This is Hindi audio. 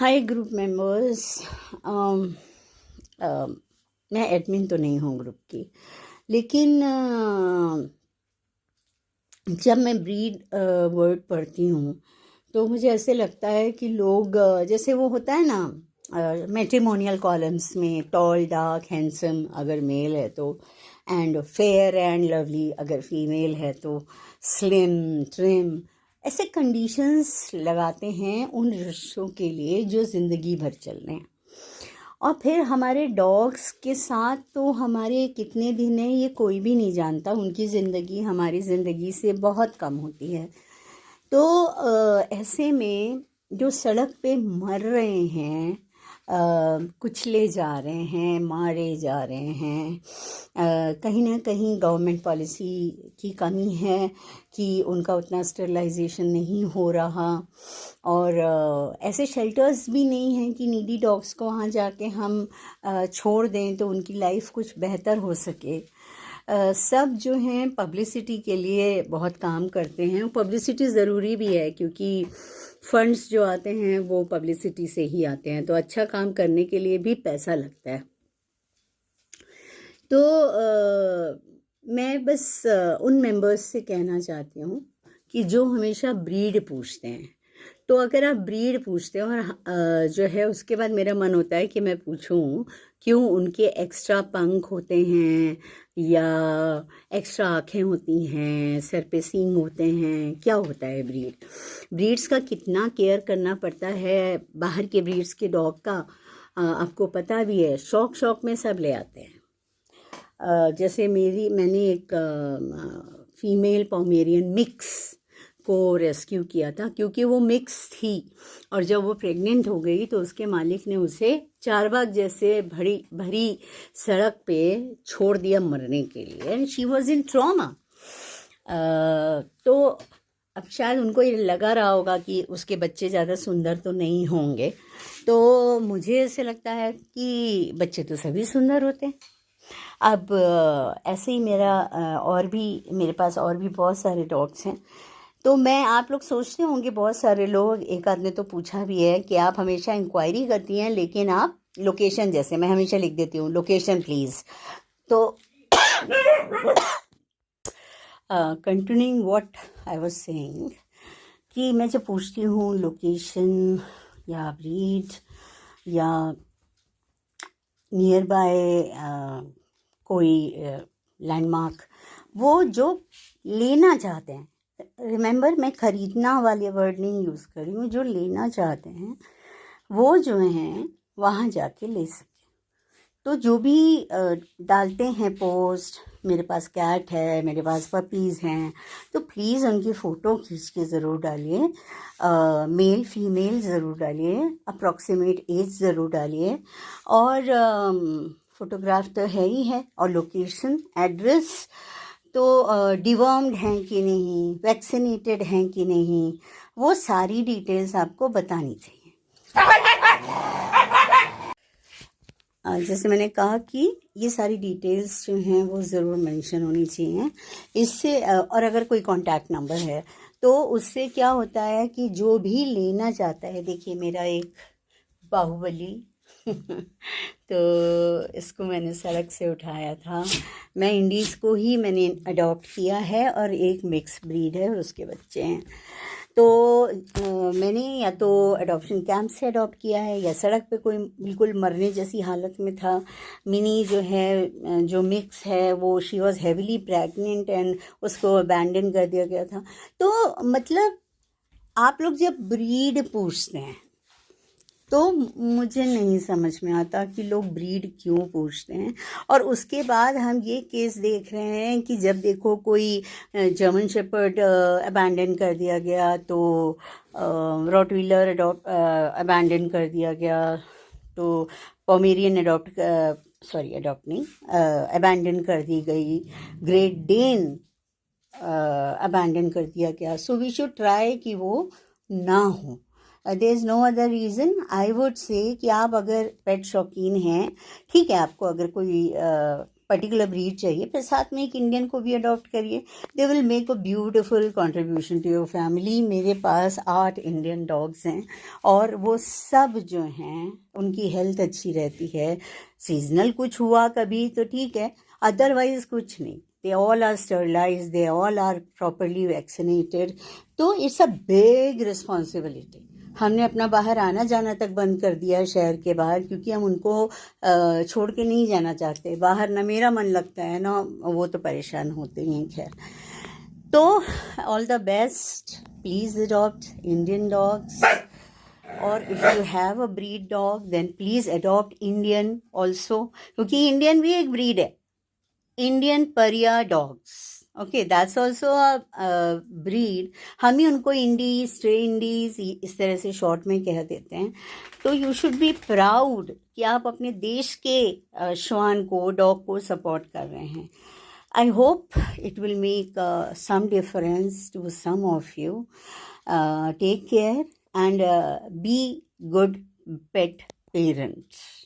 हाय ग्रुप मेंबर्स। मैं एडमिन तो नहीं हूँ ग्रुप की, लेकिन जब मैं ब्रीड वर्ड पढ़ती हूँ तो मुझे ऐसे लगता है कि लोग जैसे वो होता है ना मैट्रिमोनियल कॉलम्स में, टॉल डार्क हैंडसम अगर मेल है तो, एंड फेयर एंड लवली अगर फीमेल है तो, स्लिम ट्रिम, ऐसे कंडीशंस लगाते हैं उन रिश्तों के लिए जो ज़िंदगी भर चल रहे हैं। और फिर हमारे डॉग्स के साथ तो हमारे कितने दिन हैं ये कोई भी नहीं जानता, उनकी ज़िंदगी हमारी ज़िंदगी से बहुत कम होती है। तो ऐसे में जो सड़क पे मर रहे हैं, कुचले जा रहे हैं, मारे जा रहे हैं, कहीं ना कहीं गवर्नमेंट पॉलिसी की कमी है कि उनका उतना स्टरलाइजेशन नहीं हो रहा, और ऐसे शेल्टर्स भी नहीं हैं कि नीडी डॉग्स को वहाँ जाके हम छोड़ दें तो उनकी लाइफ कुछ बेहतर हो सके। सब जो हैं पब्लिसिटी के लिए बहुत काम करते हैं। पब्लिसिटी ज़रूरी भी है क्योंकि फंड्स जो आते हैं वो पब्लिसिटी से ही आते हैं, तो अच्छा काम करने के लिए भी पैसा लगता है। तो मैं बस उन मेंबर्स से कहना चाहती हूँ कि जो हमेशा ब्रीड पूछते हैं, तो अगर आप ब्रीड पूछते हो और जो है उसके बाद मेरा मन होता है कि मैं पूछूं क्यों उनके एक्स्ट्रा पंख होते हैं या एक्स्ट्रा आँखें होती हैं, सर पे सींग होते हैं, क्या होता है ब्रीड्स का कितना केयर करना पड़ता है। बाहर के ब्रीड्स के डॉग का आपको पता भी है, शौक में सब ले आते हैं। जैसे मैंने एक फीमेल पोमेरियन मिक्स को रेस्क्यू किया था क्योंकि वो मिक्स थी, और जब वो प्रेग्नेंट हो गई तो उसके मालिक ने उसे चारबाग जैसे भरी सड़क पे छोड़ दिया मरने के लिए। She was in trauma. तो अब शायद उनको ये लगा रहा होगा कि उसके बच्चे ज़्यादा सुंदर तो नहीं होंगे, तो मुझे ऐसे लगता है कि बच्चे तो सभी सुंदर होते हैं। अब ऐसे ही मेरे पास और भी बहुत सारे डॉग्स हैं। तो मैं, आप लोग सोचते होंगे, बहुत सारे लोग, एक आध ने तो पूछा भी है कि आप हमेशा इंक्वायरी करती हैं लेकिन आप लोकेशन, जैसे मैं हमेशा लिख देती हूँ लोकेशन प्लीज़। तो continuing what I was saying कि मैं जब पूछती हूँ लोकेशन या ब्रीड या नियर बाय कोई लैंडमार्क, वो जो लेना चाहते हैं, रिमेंबर मैं ख़रीदना वाले वर्ड नहीं यूज़ कर रही हूँ, जो लेना चाहते हैं वो जो हैं वहाँ जाके ले सकें। तो जो भी डालते हैं पोस्ट, मेरे पास कैट है, मेरे पास पपीज़ हैं, तो प्लीज़ उनकी फ़ोटो खींच के ज़रूर डालिए, मेल फीमेल ज़रूर डालिए, अप्रॉक्सीमेट एज ज़रूर डालिए, और फ़ोटोग्राफ तो है ही है, और लोकेशन, एड्रेस, तो डिवॉर्म्ड हैं कि नहीं, वैक्सीनेटेड हैं कि नहीं, वो सारी डिटेल्स आपको बतानी चाहिए। जैसे मैंने कहा कि ये सारी डिटेल्स जो हैं वो ज़रूर मेंशन होनी चाहिए। इससे और अगर कोई कांटेक्ट नंबर है तो उससे क्या होता है कि जो भी लेना चाहता है, देखिए मेरा एक बाहुबली तो इसको मैंने सड़क से उठाया था, मैं इंडीज़ को ही मैंने अडॉप्ट किया है, और एक मिक्स ब्रीड है और उसके बच्चे हैं। तो मैंने या तो अडॉप्शन कैंप से अडॉप्ट किया है या सड़क पे कोई बिल्कुल मरने जैसी हालत में था। मिनी जो है, जो मिक्स है, वो she was heavily pregnant and उसको अबैंडन कर दिया गया था। तो मतलब आप लोग जब ब्रीड पूछते हैं तो मुझे नहीं समझ में आता कि लोग ब्रीड क्यों पूछते हैं। और उसके बाद हम ये केस देख रहे हैं कि जब देखो कोई जर्मन शेपर्ड अबैंडन कर दिया गया, तो रॉटवीलर अबैंडन कर दिया गया, तो पोमेरियन अडॉप्ट नहीं, अबैंडन कर दी गई, ग्रेट डेन अबैंडन कर दिया गया। सो वी शुड ट्राई कि वो ना हो। There is no other reason. I would say कि आप अगर पेट शौकीन हैं, ठीक है, आपको अगर कोई पर्टिकुलर ब्रीड चाहिए, फिर साथ में एक इंडियन को भी अडॉप्ट करिए. They will make a beautiful contribution to your family. मेरे पास 8 इंडियन डॉग्स हैं और वो सब जो हैं उनकी हेल्थ अच्छी रहती है. सीजनल कुछ हुआ कभी तो ठीक है, अदरवाइज कुछ नहीं. They all are sterilized, they all are properly vaccinated. तो इट्स अ बिग रिस्पॉन्सिबिलिटी. हमने अपना बाहर आना जाना तक बंद कर दिया है शहर के बाहर, क्योंकि हम उनको छोड़ के नहीं जाना चाहते बाहर. ना मेरा मन लगता है ना वो तो परेशान होते ही हैं. खैर, तो all the best. Please adopt Indian dogs, और if you have a breed dog then please adopt Indian also, क्योंकि इंडियन भी एक ब्रीड है. Indian pariah dogs, okay, that's also a breed. हम ही उनको इंडी, स्ट्रे इंडीज इस तरह से शॉर्ट में कह देते हैं. तो यू शुड बी प्राउड कि आप अपने देश के श्वान को, डॉग को सपोर्ट कर रहे हैं. I hope it will make some difference to some of you. Take care and be good pet parents.